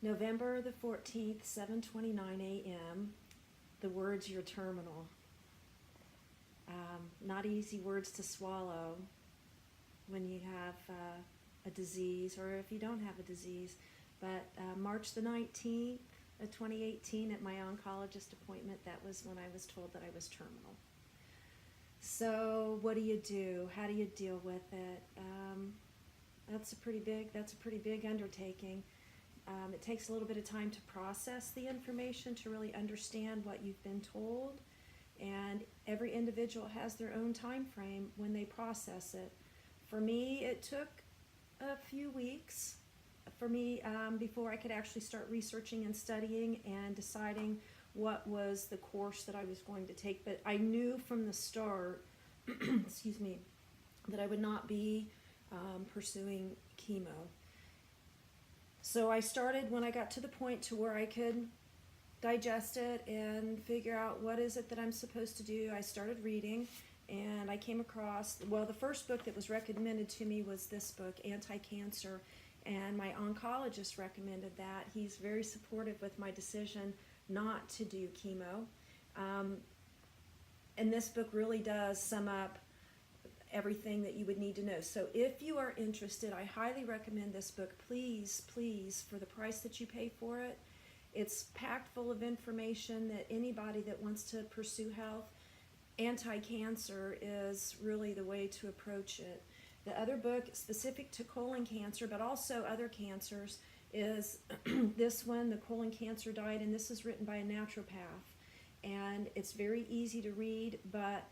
November the 14th, 7:29 a.m. The words "your terminal." Not easy words to swallow when you have a disease, or if you don't have a disease. But March the 19th of 2018, at my oncologist appointment, that was when I was told that I was terminal. So what do you do? How do you deal with it? That's a pretty big undertaking. It takes a little bit of time to process the information, to really understand what you've been told, and every individual has their own time frame when they process it. For me, it took a few weeks before I could actually start researching and studying and deciding what was the course that I was going to take. But I knew from the start, excuse me, that I would not be pursuing chemo. So I started when I got to the point to where I could digest it and figure out what is it that I'm supposed to do. I started reading, and I came across, well, the first book that was recommended to me was this book, Anti-Cancer, and my oncologist recommended that. He's very supportive with my decision not to do chemo. And this book really does sum up everything that you would need to know. So if you are interested, I highly recommend this book. Please, please, for the price that you pay for it. It's packed full of information that anybody that wants to pursue health, anti-cancer is really the way to approach it. The other book specific to colon cancer, but also other cancers, is this one, The Colon Cancer Diet, and this is written by a naturopath. And it's very easy to read, but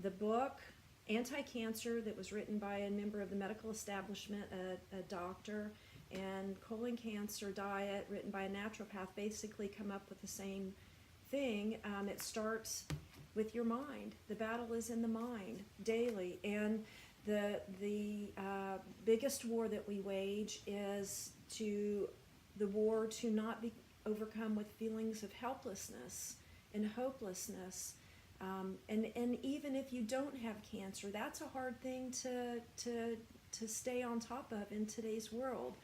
the book, Anti-Cancer, that was written by a member of the medical establishment, a doctor, and Colon Cancer Diet, written by a naturopath, basically come up with the same thing. It starts with your mind. The battle is in the mind daily, and the biggest war that we wage is the war to not be overcome with feelings of helplessness and hopelessness. And even if you don't have cancer, that's a hard thing to stay on top of in today's world.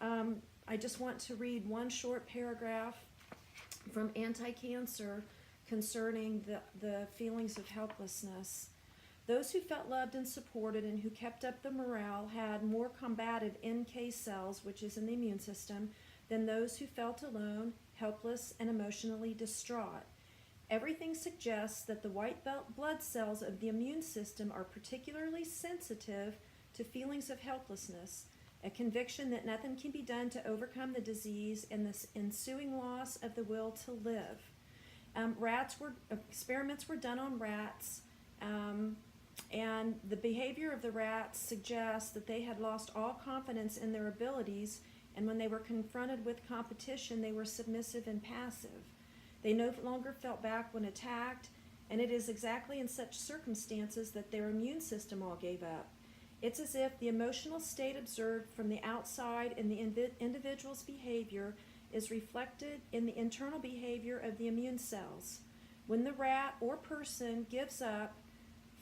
I just want to read one short paragraph from Anti-Cancer concerning the feelings of helplessness. Those who felt loved and supported and who kept up the morale had more combative NK cells, which is in the immune system, than those who felt alone, helpless, and emotionally distraught. Everything suggests that the white blood cells of the immune system are particularly sensitive to feelings of helplessness, a conviction that nothing can be done to overcome the disease and the ensuing loss of the will to live. Experiments were done on rats, and the behavior of the rats suggests that they had lost all confidence in their abilities, and when they were confronted with competition, they were submissive and passive. They no longer felt back when attacked, and it is exactly in such circumstances that their immune system all gave up. It's as if the emotional state observed from the outside in the individual's behavior is reflected in the internal behavior of the immune cells. When the rat or person gives up,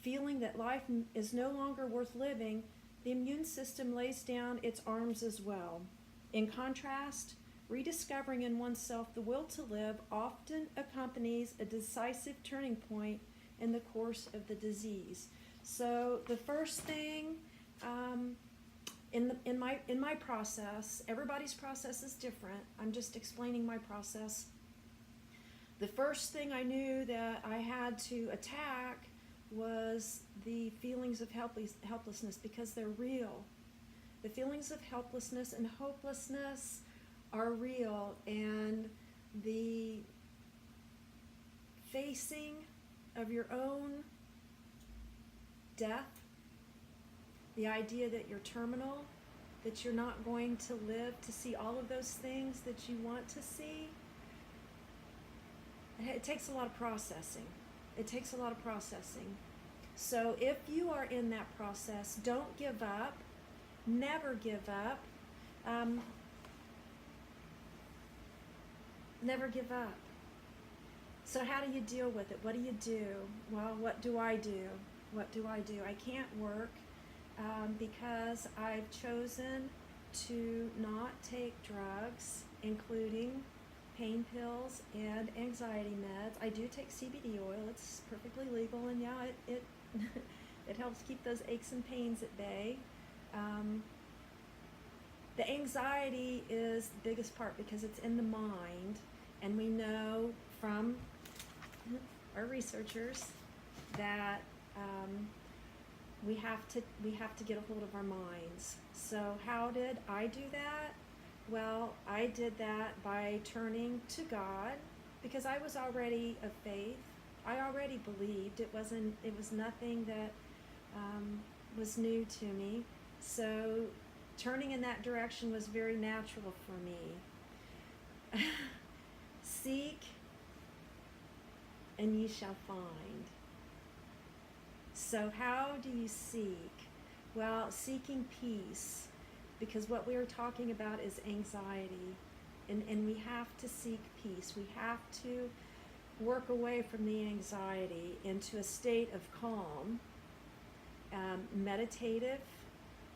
feeling that life is no longer worth living, the immune system lays down its arms as well. In contrast, rediscovering in oneself the will to live often accompanies a decisive turning point in the course of the disease. So the first thing in my process, everybody's process is different. I'm just explaining my process. The first thing I knew that I had to attack was the feelings of helplessness, because they're real. The feelings of helplessness and hopelessness are real, and the facing of your own death, the idea that you're terminal, that you're not going to live to see all of those things that you want to see, it takes a lot of processing. It takes a lot of processing. So if you are in that process, don't give up. Never give up. Never give up. So how do you deal with it? What do you do? Well, what do I do? What do I do? I can't work because I've chosen to not take drugs, including pain pills and anxiety meds. I do take CBD oil. It's perfectly legal, and yeah, it it helps keep those aches and pains at bay. The anxiety is the biggest part because it's in the mind, and we know from our researchers that we have to get a hold of our minds. So how did I do that? Well, I did that by turning to God, because I was already of faith. I already believed. It was nothing that was new to me. So turning in that direction was very natural for me. Seek and ye shall find. So how do you seek? Well, seeking peace, because what we are talking about is anxiety, and we have to seek peace. We have to work away from the anxiety into a state of calm.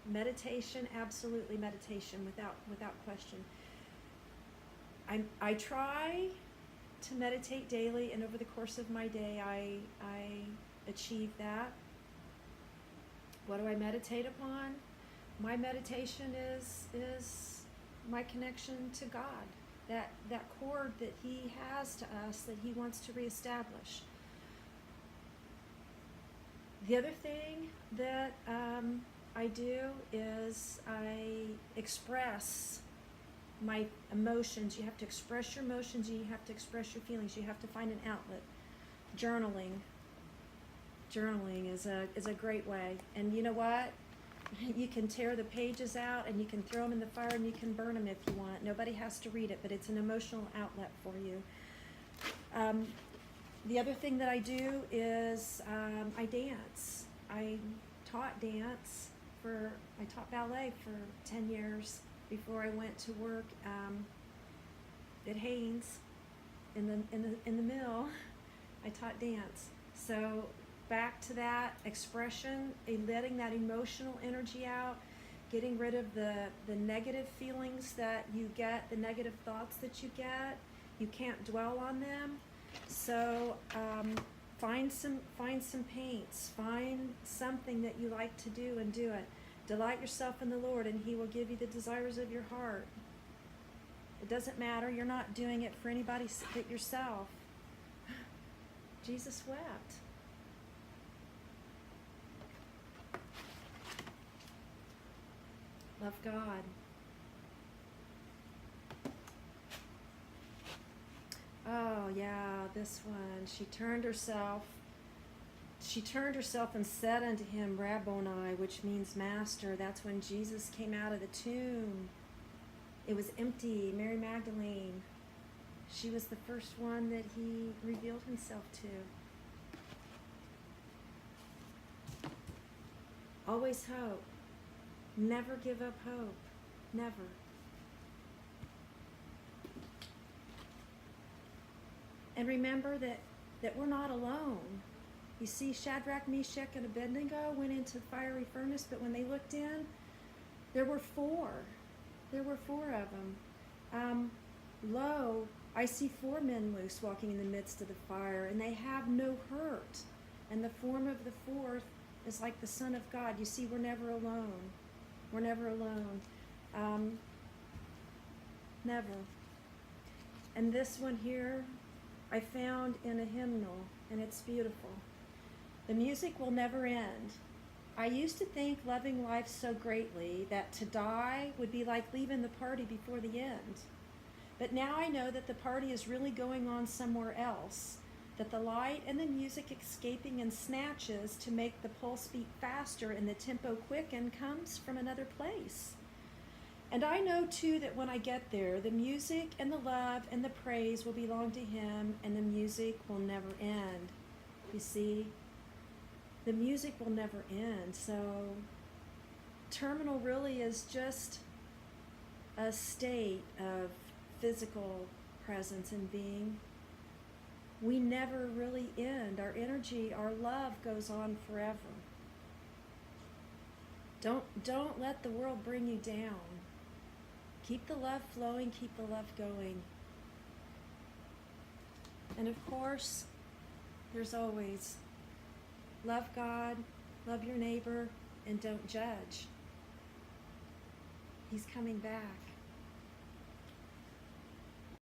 Meditation, absolutely meditation, without question. I try to meditate daily, and over the course of my day, I achieve that. What do I meditate upon? My meditation is my connection to God, that cord that He has to us, that He wants to reestablish. The other thing that I do is I express my emotions. You have to express your emotions. You have to express your feelings. You have to find an outlet. Journaling is a great way. And you know what? You can tear the pages out and you can throw them in the fire and you can burn them if you want. Nobody has to read it, but it's an emotional outlet for you. The other thing that I do is I dance. I taught ballet for 10 years before I went to work at Haynes in the mill. I taught dance. So back to that expression, letting that emotional energy out, getting rid of the negative feelings that you get, the negative thoughts that you get. You can't dwell on them. So find some paints, find something that you like to do and do it. Delight yourself in the Lord, and He will give you the desires of your heart. It doesn't matter. You're not doing it for anybody but yourself. Jesus wept. Love God. Oh yeah, this one. She turned herself and said unto him, Rabboni, which means master. That's when Jesus came out of the tomb. It was empty. Mary Magdalene, she was the first one that He revealed Himself to. Always hope. Never give up hope. Never. And remember that we're not alone. You see, Shadrach, Meshach, and Abednego went into the fiery furnace, but when they looked in, there were four. There were four of them. Lo, I see 4 men loose walking in the midst of the fire, and they have no hurt. And the form of the fourth is like the Son of God. You see, we're never alone. We're never alone. Never. And this one here, I found in a hymnal, and it's beautiful. The music will never end. I used to think loving life so greatly that to die would be like leaving the party before the end. But now I know that the party is really going on somewhere else, that the light and the music escaping in snatches to make the pulse beat faster and the tempo quicken comes from another place. And I know too that when I get there, the music and the love and the praise will belong to Him, and the music will never end. You see, the music will never end. So terminal really is just a state of physical presence and being. We never really end. Our energy, our love goes on forever. Don't let the world bring you down. Keep the love flowing, keep the love going. And of course, there's always love God, love your neighbor, and don't judge. He's coming back.